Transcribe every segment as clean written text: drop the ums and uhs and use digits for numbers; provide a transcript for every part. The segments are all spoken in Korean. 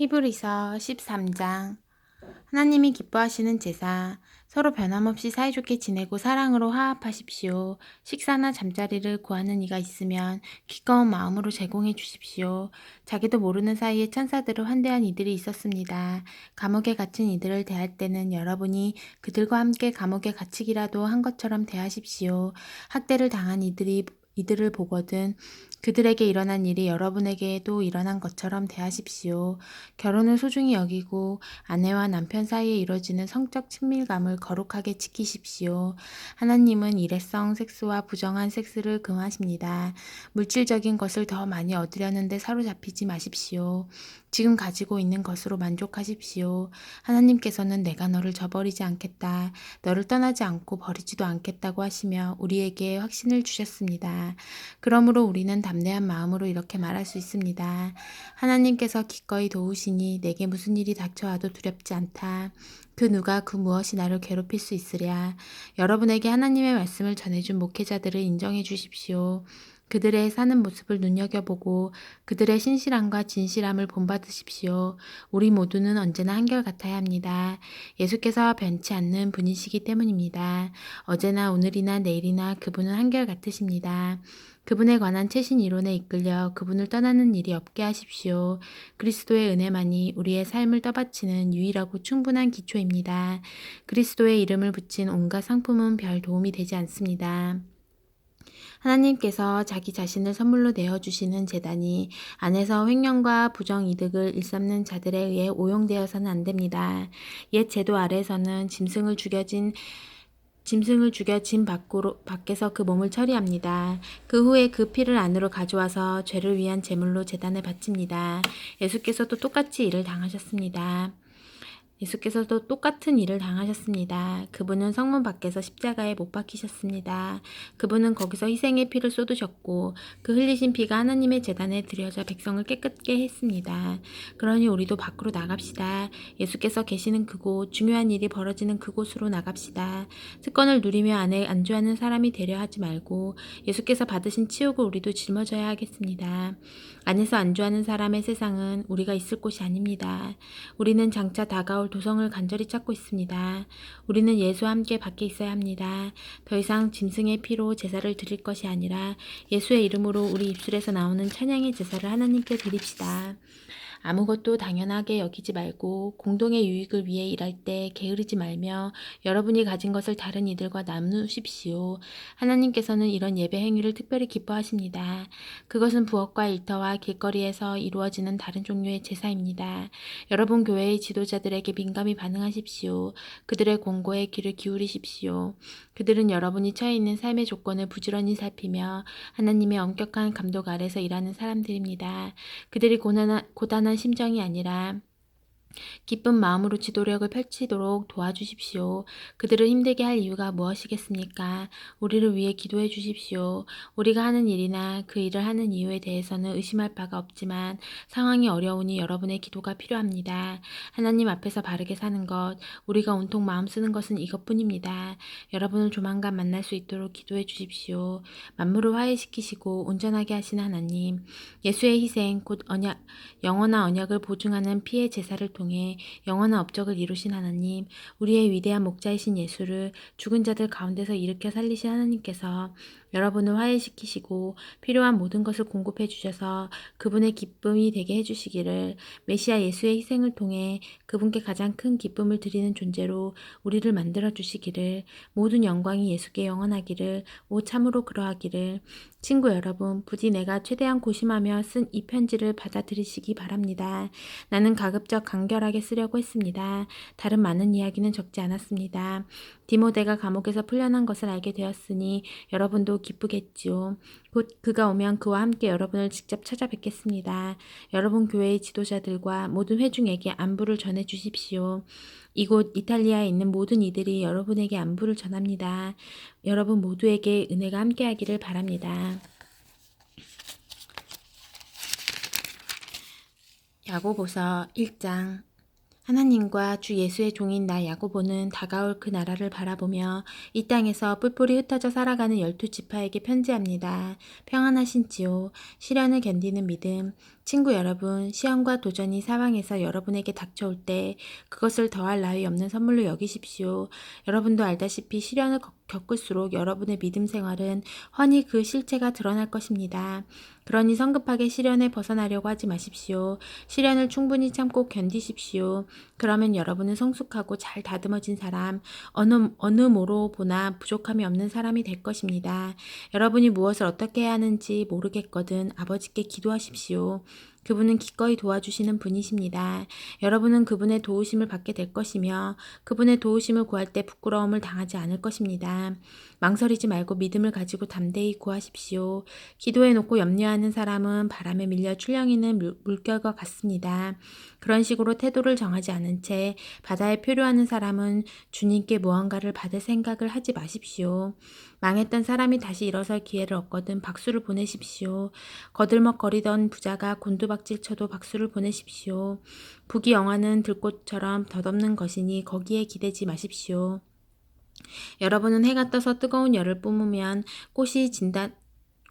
히브리서 13장. 하나님이 기뻐하시는 제사, 서로 변함없이 사이좋게 지내고 사랑으로 화합하십시오. 식사나 잠자리를 구하는 이가 있으면 기꺼운 마음으로 제공해 주십시오. 자기도 모르는 사이에 천사들을 환대한 이들이 있었습니다. 감옥에 갇힌 이들을 대할 때는 여러분이 그들과 함께 감옥에 갇히기라도 한 것처럼 대하십시오. 학대를 당한 이들을 보거든 그들에게 일어난 일이 여러분에게도 일어난 것처럼 대하십시오. 결혼을 소중히 여기고 아내와 남편 사이에 이루어지는 성적 친밀감을 거룩하게 지키십시오. 하나님은 일회성 섹스와 부정한 섹스를 금하십니다. 물질적인 것을 더 많이 얻으려는데 사로잡히지 마십시오. 지금 가지고 있는 것으로 만족하십시오. 하나님께서는 내가 너를 저버리지 않겠다, 너를 떠나지 않고 버리지도 않겠다고 하시며 우리에게 확신을 주셨습니다. 그러므로 우리는 담대한 마음으로 이렇게 말할 수 있습니다. 하나님께서 기꺼이 도우시니 내게 무슨 일이 닥쳐와도 두렵지 않다. 그 누가 그 무엇이 나를 괴롭힐 수 있으랴. 여러분에게 하나님의 말씀을 전해준 목회자들을 인정해 주십시오. 그들의 사는 모습을 눈여겨보고 그들의 신실함과 진실함을 본받으십시오. 우리 모두는 언제나 한결같아야 합니다. 예수께서 변치 않는 분이시기 때문입니다. 어제나 오늘이나 내일이나 그분은 한결같으십니다. 그분에 관한 최신 이론에 이끌려 그분을 떠나는 일이 없게 하십시오. 그리스도의 은혜만이 우리의 삶을 떠받치는 유일하고 충분한 기초입니다. 그리스도의 이름을 붙인 온갖 상품은 별 도움이 되지 않습니다. 하나님께서 자기 자신을 선물로 내어주시는 재단이 안에서 횡령과 부정이득을 일삼는 자들에 의해 오용되어서는 안 됩니다. 옛 제도 아래에서는 짐승을 죽여 짐 밖에서 그 몸을 처리합니다. 그 후에 그 피를 안으로 가져와서 죄를 위한 제물로 제단에 바칩니다. 예수께서도 똑같이 일을 당하셨습니다. 예수께서도 똑같은 일을 당하셨습니다. 그분은 성문 밖에서 십자가에 못 박히셨습니다. 그분은 거기서 희생의 피를 쏟으셨고 그 흘리신 피가 하나님의 제단에 드려져 백성을 깨끗게 했습니다. 그러니 우리도 밖으로 나갑시다. 예수께서 계시는 그곳, 중요한 일이 벌어지는 그곳으로 나갑시다. 특권을 누리며 안에 안주하는 사람이 되려 하지 말고 예수께서 받으신 치욕을 우리도 짊어져야 하겠습니다. 안에서 안주하는 사람의 세상은 우리가 있을 곳이 아닙니다. 우리는 장차 다가올 도성을 간절히 찾고 있습니다. 우리는 예수와 함께 밖에 있어야 합니다. 더 이상 짐승의 피로 제사를 드릴 것이 아니라 예수의 이름으로 우리 입술에서 나오는 찬양의 제사를 하나님께 드립시다. 아무것도 당연하게 여기지 말고 공동의 유익을 위해 일할 때 게으르지 말며 여러분이 가진 것을 다른 이들과 나누십시오. 하나님께서는 이런 예배 행위를 특별히 기뻐하십니다. 그것은 부엌과 일터와 길거리에서 이루어지는 다른 종류의 제사입니다. 여러분 교회의 지도자들에게 민감히 반응하십시오. 그들의 권고에 귀를 기울이십시오. 그들은 여러분이 처해 있는 삶의 조건을 부지런히 살피며 하나님의 엄격한 감독 아래서 일하는 사람들입니다. 그들이 고단한 심정이 아니라 기쁜 마음으로 지도력을 펼치도록 도와주십시오. 그들을 힘들게 할 이유가 무엇이겠습니까? 우리를 위해 기도해 주십시오. 우리가 하는 일이나 그 일을 하는 이유에 대해서는 의심할 바가 없지만 상황이 어려우니 여러분의 기도가 필요합니다. 하나님 앞에서 바르게 사는 것, 우리가 온통 마음 쓰는 것은 이것뿐입니다. 여러분을 조만간 만날 수 있도록 기도해 주십시오. 만물을 화해시키시고 온전하게 하시는 하나님, 예수의 희생, 곧 영원한 언약을 보증하는 피의 제사를 통해 영원한 업적을 이루신 하나님, 우리의 위대한 목자이신 예수를 죽은 자들 가운데서 일으켜 살리신 하나님께서 여러분을 화해시키시고 필요한 모든 것을 공급해 주셔서 그분의 기쁨이 되게 해주시기를, 메시아 예수의 희생을 통해 그분께 가장 큰 기쁨을 드리는 존재로 우리를 만들어 주시기를, 모든 영광이 예수께 영원하기를, 오 참으로 그러하기를. 친구 여러분, 부디 내가 최대한 고심하며 쓴 이 편지를 받아들이시기 바랍니다. 나는 가급적 간결하게 쓰려고 했습니다. 다른 많은 이야기는 적지 않았습니다. 디모데가 감옥에서 풀려난 것을 알게 되었으니 여러분도 기쁘겠지요. 곧 그가 오면 그와 함께 여러분을 직접 찾아뵙겠습니다. 여러분 교회의 지도자들과 모든 회중에게 안부를 전해 주십시오. 이곳 이탈리아에 있는 모든 이들이 여러분에게 안부를 전합니다. 여러분 모두에게 은혜가 함께하기를 바랍니다. 야고보서 1장. 하나님과 주 예수의 종인 나 야고보는 다가올 그 나라를 바라보며 이 땅에서 뿔뿔이 흩어져 살아가는 12지파에게 편지합니다. 평안하신지요. 시련을 견디는 믿음, 친구 여러분, 시험과 도전이 사방에서 여러분에게 닥쳐올 때 그것을 더할 나위 없는 선물로 여기십시오. 여러분도 알다시피 시련을 겪을수록 여러분의 믿음 생활은 훤히 그 실체가 드러날 것입니다. 그러니 성급하게 시련에 벗어나려고 하지 마십시오. 시련을 충분히 참고 견디십시오. 그러면 여러분은 성숙하고 잘 다듬어진 사람, 어느 모로 보나 부족함이 없는 사람이 될 것입니다. 여러분이 무엇을 어떻게 해야 하는지 모르겠거든 아버지께 기도하십시오. 그분은 기꺼이 도와주시는 분이십니다. 여러분은 그분의 도우심을 받게 될 것이며 그분의 도우심을 구할 때 부끄러움을 당하지 않을 것입니다. 망설이지 말고 믿음을 가지고 담대히 구하십시오. 기도해놓고 염려하는 사람은 바람에 밀려 출렁이는 물결과 같습니다. 그런 식으로 태도를 정하지 않은 채 바다에 표류하는 사람은 주님께 무언가를 받을 생각을 하지 마십시오. 망했던 사람이 다시 일어설 기회를 얻거든 박수를 보내십시오. 거들먹거리던 부자가 곤두박질 쳐도 박수를 보내십시오. 북이 영하는 들꽃처럼 덧없는 것이니 거기에 기대지 마십시오. 여러분은 해가 떠서 뜨거운 열을 뿜으면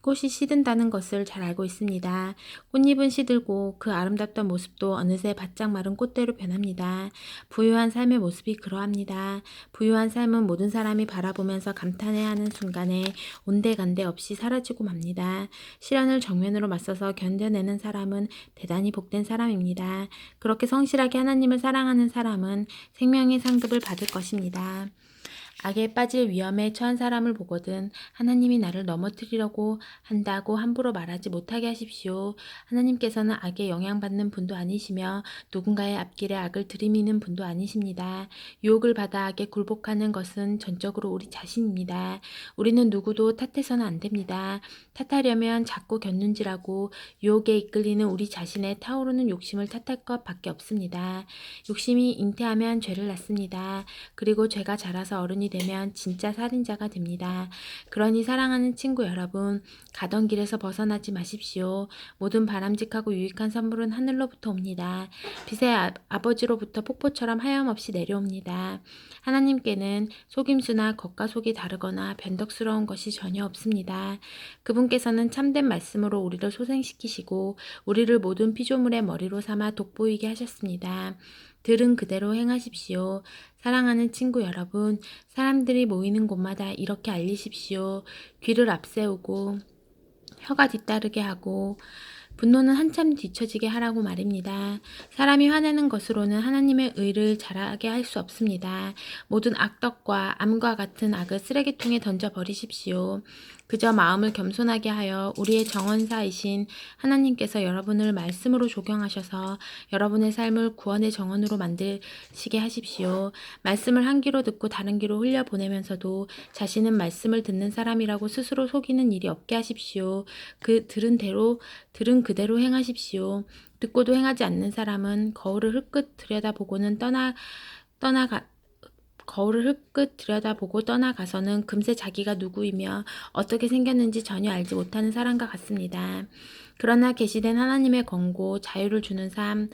꽃이 시든다는 것을 잘 알고 있습니다. 꽃잎은 시들고 그 아름답던 모습도 어느새 바짝 마른 꽃대로 변합니다. 부유한 삶의 모습이 그러합니다. 부유한 삶은 모든 사람이 바라보면서 감탄해야 하는 순간에 온데간데 없이 사라지고 맙니다. 시련을 정면으로 맞서서 견뎌내는 사람은 대단히 복된 사람입니다. 그렇게 성실하게 하나님을 사랑하는 사람은 생명의 상급을 받을 것입니다. 악에 빠질 위험에 처한 사람을 보거든 하나님이 나를 넘어뜨리려고 한다고 함부로 말하지 못하게 하십시오. 하나님께서는 악에 영향받는 분도 아니시며 누군가의 앞길에 악을 들이미는 분도 아니십니다. 유혹을 받아 악에 굴복하는 것은 전적으로 우리 자신입니다. 우리는 누구도 탓해서는 안 됩니다. 탓하려면 자꾸 곁눈질하고 유혹에 이끌리는 우리 자신의 타오르는 욕심을 탓할 것밖에 없습니다. 욕심이 잉태하면 죄를 낳습니다. 그리고 죄가 자라서 어른이 되면 진짜 살인자가 됩니다. 그러니 사랑하는 친구 여러분, 가던 길에서 벗어나지 마십시오. 모든 바람직하고 유익한 선물은 하늘로부터 옵니다. 빛의 아버지로부터 폭포처럼 하염없이 내려옵니다. 하나님께는 속임수나 겉과 속이 다르거나 변덕스러운 것이 전혀 없습니다. 그분께서는 참된 말씀으로 우리를 소생시키시고 우리를 모든 피조물의 머리로 삼아 돋보이게 하셨습니다. 들은 그대로 행하십시오. 사랑하는 친구 여러분, 사람들이 모이는 곳마다 이렇게 알리십시오. 귀를 앞세우고 혀가 뒤따르게 하고 분노는 한참 뒤처지게 하라고 말입니다. 사람이 화내는 것으로는 하나님의 의를 자라게 할 수 없습니다. 모든 악덕과 암과 같은 악을 쓰레기통에 던져버리십시오. 그저 마음을 겸손하게 하여 우리의 정원사이신 하나님께서 여러분을 말씀으로 조경하셔서 여러분의 삶을 구원의 정원으로 만드시게 하십시오. 말씀을 한 귀로 듣고 다른 귀로 흘려보내면서도 자신은 말씀을 듣는 사람이라고 스스로 속이는 일이 없게 하십시오. 들은 그대로 행하십시오. 듣고도 행하지 않는 사람은 거울을 흘끗 들여다보고 떠나가서는 금세 자기가 누구이며 어떻게 생겼는지 전혀 알지 못하는 사람과 같습니다. 그러나 계시된 하나님의 권고, 자유를 주는 삶을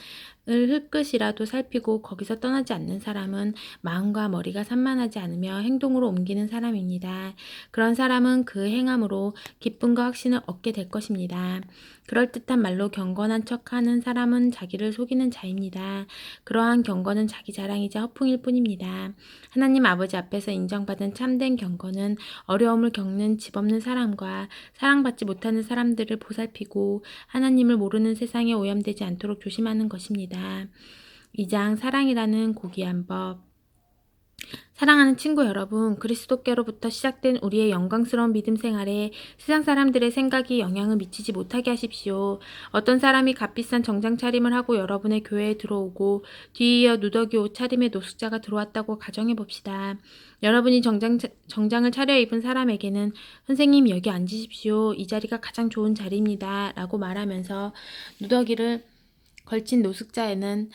흘끗이라도 살피고 거기서 떠나지 않는 사람은 마음과 머리가 산만하지 않으며 행동으로 옮기는 사람입니다. 그런 사람은 그 행함으로 기쁨과 확신을 얻게 될 것입니다. 그럴듯한 말로 경건한 척하는 사람은 자기를 속이는 자입니다. 그러한 경건은 자기 자랑이자 허풍일 뿐입니다. 하나님 아버지 앞에서 인정받은 참된 경건은 어려움을 겪는 집 없는 사람과 사랑받지 못하는 사람들을 보살피고 하나님을 모르는 세상에 오염되지 않도록 조심하는 것입니다. 2장 사랑이라는 고귀한 법. 사랑하는 친구 여러분, 그리스도께로부터 시작된 우리의 영광스러운 믿음 생활에 세상 사람들의 생각이 영향을 미치지 못하게 하십시오. 어떤 사람이 값비싼 정장 차림을 하고 여러분의 교회에 들어오고 뒤이어 누더기 옷 차림의 노숙자가 들어왔다고 가정해 봅시다. 여러분이 정장을 차려입은 사람에게는 선생님 여기 앉으십시오. 이 자리가 가장 좋은 자리입니다. 라고 말하면서 누더기를 걸친 노숙자에는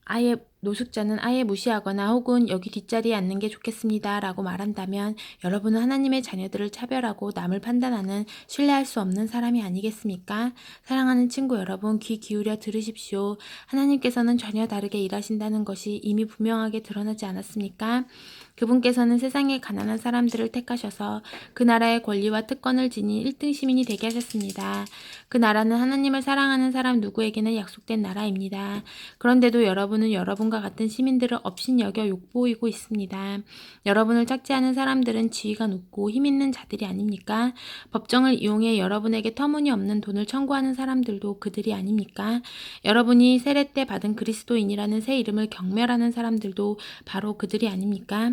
아예 노숙자는 아예 무시하거나 혹은 여기 뒷자리에 앉는 게 좋겠습니다 라고 말한다면 여러분은 하나님의 자녀들을 차별하고 남을 판단하는 신뢰할 수 없는 사람이 아니겠습니까? 사랑하는 친구 여러분, 귀 기울여 들으십시오. 하나님께서는 전혀 다르게 일하신다는 것이 이미 분명하게 드러나지 않았습니까? 그분께서는 세상의 가난한 사람들을 택하셔서 그 나라의 권리와 특권을 지닌 1등 시민이 되게 하셨습니다. 그 나라는 하나님을 사랑하는 사람 누구에게나 약속된 나라입니다. 그런데도 여러분은 여러분과 같은 시민들을 업신여겨 욕보이고 있습니다. 여러분을 착취하는 사람들은 지위가 높고 힘 있는 자들이 아닙니까? 법정을 이용해 여러분에게 터무니없는 돈을 청구하는 사람들도 그들이 아닙니까? 여러분이 세례 때 받은 그리스도인이라는 새 이름을 경멸하는 사람들도 바로 그들이 아닙니까?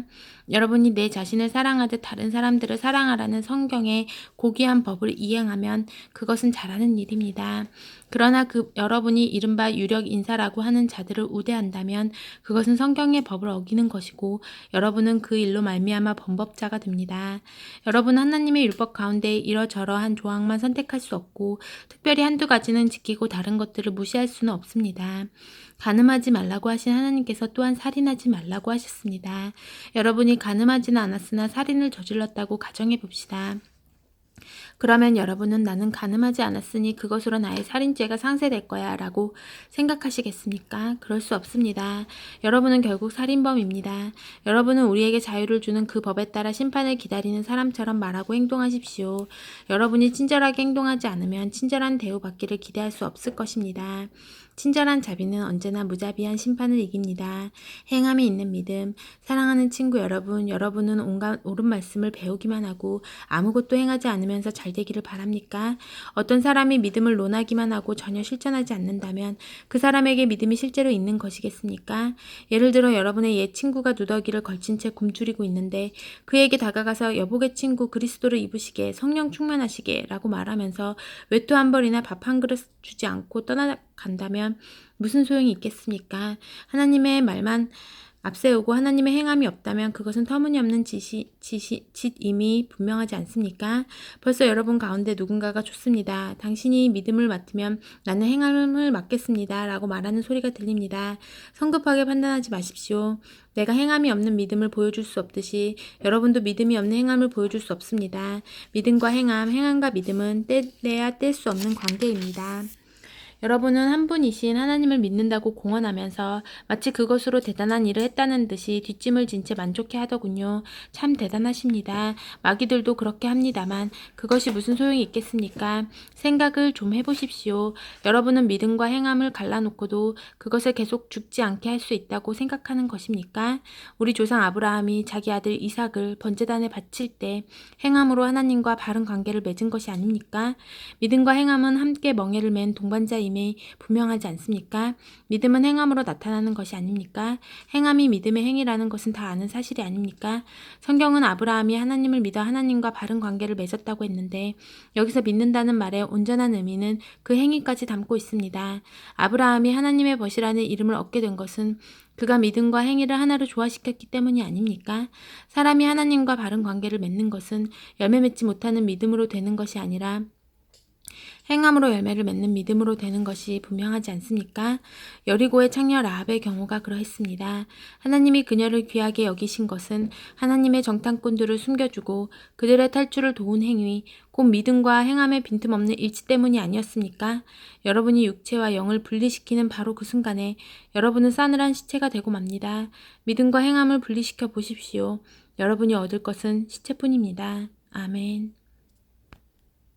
여러분이 내 자신을 사랑하듯 다른 사람들을 사랑하라는 성경의 고귀한 법을 이행하면 그것은 잘하는 일입니다. 그러나 여러분이 이른바 유력 인사라고 하는 자들을 우대한다면 그것은 성경의 법을 어기는 것이고 여러분은 그 일로 말미암아 범법자가 됩니다. 여러분 하나님의 율법 가운데 이러저러한 조항만 선택할 수 없고 특별히 한두 가지는 지키고 다른 것들을 무시할 수는 없습니다. 간음하지 말라고 하신 하나님께서 또한 살인하지 말라고 하셨습니다. 여러분이 간음하지는 않았으나 살인을 저질렀다고 가정해 봅시다. 그러면 여러분은 나는 간음하지 않았으니 그것으로 나의 살인죄가 상쇄될 거야 라고 생각하시겠습니까? 그럴 수 없습니다. 여러분은 결국 살인범입니다. 여러분은 우리에게 자유를 주는 그 법에 따라 심판을 기다리는 사람처럼 말하고 행동하십시오. 여러분이 친절하게 행동하지 않으면 친절한 대우받기를 기대할 수 없을 것입니다. 친절한 자비는 언제나 무자비한 심판을 이깁니다. 행함이 있는 믿음. 사랑하는 친구 여러분, 여러분은 온갖 옳은 말씀을 배우기만 하고 아무것도 행하지 않으면서 잘 되기를 바랍니까? 어떤 사람이 믿음을 논하기만 하고 전혀 실천하지 않는다면 그 사람에게 믿음이 실제로 있는 것이겠습니까? 예를 들어 여러분의 옛 친구가 누더기를 걸친 채 굶주리고 있는데 그에게 다가가서 여보게 친구 그리스도를 입으시게 성령 충만하시게 라고 말하면서 외투 한 벌이나 밥 한 그릇 주지 않고 떠나간다면 무슨 소용이 있겠습니까? 하나님의 말만 앞세우고 하나님의 행함이 없다면 그것은 터무니없는 짓임이 분명하지 않습니까? 벌써 여러분 가운데 누군가가 좋습니다. 당신이 믿음을 맡으면 나는 행함을 맡겠습니다. 라고 말하는 소리가 들립니다. 성급하게 판단하지 마십시오. 내가 행함이 없는 믿음을 보여줄 수 없듯이 여러분도 믿음이 없는 행함을 보여줄 수 없습니다. 믿음과 행함, 행함과 믿음은 떼야 뗄 수 없는 관계입니다. 여러분은 한 분이신 하나님을 믿는다고 공언하면서 마치 그것으로 대단한 일을 했다는 듯이 뒷짐을 진 채 만족해 하더군요. 참 대단하십니다. 마귀들도 그렇게 합니다만 그것이 무슨 소용이 있겠습니까? 생각을 좀 해보십시오. 여러분은 믿음과 행함을 갈라놓고도 그것을 계속 죽지 않게 할 수 있다고 생각하는 것입니까? 우리 조상 아브라함이 자기 아들 이삭을 번제단에 바칠 때 행함으로 하나님과 바른 관계를 맺은 것이 아닙니까? 믿음과 행함은 함께 멍에를 맨 동반자임이 분명하지 않습니까? 믿음은 행함으로 나타나는 것이 아닙니까? 행함이 믿음의 행위라는 것은 다 아는 사실이 아닙니까? 성경은 아브라함이 하나님을 믿어 하나님과 바른 관계를 맺었다고 했는데 여기서 믿는다는 말의 온전한 의미는 그 행위까지 담고 있습니다. 아브라함이 하나님의 벗이라는 이름을 얻게 된 것은 그가 믿음과 행위를 하나로 조화시켰기 때문이 아닙니까? 사람이 하나님과 바른 관계를 맺는 것은 열매 맺지 못하는 믿음으로 되는 것이 아니라 행함으로 열매를 맺는 믿음으로 되는 것이 분명하지 않습니까? 여리고의 창녀 라합의 경우가 그러했습니다. 하나님이 그녀를 귀하게 여기신 것은 하나님의 정탐꾼들을 숨겨주고 그들의 탈출을 도운 행위, 곧 믿음과 행함의 빈틈없는 일치 때문이 아니었습니까? 여러분이 육체와 영을 분리시키는 바로 그 순간에 여러분은 싸늘한 시체가 되고 맙니다. 믿음과 행함을 분리시켜 보십시오. 여러분이 얻을 것은 시체뿐입니다. 아멘.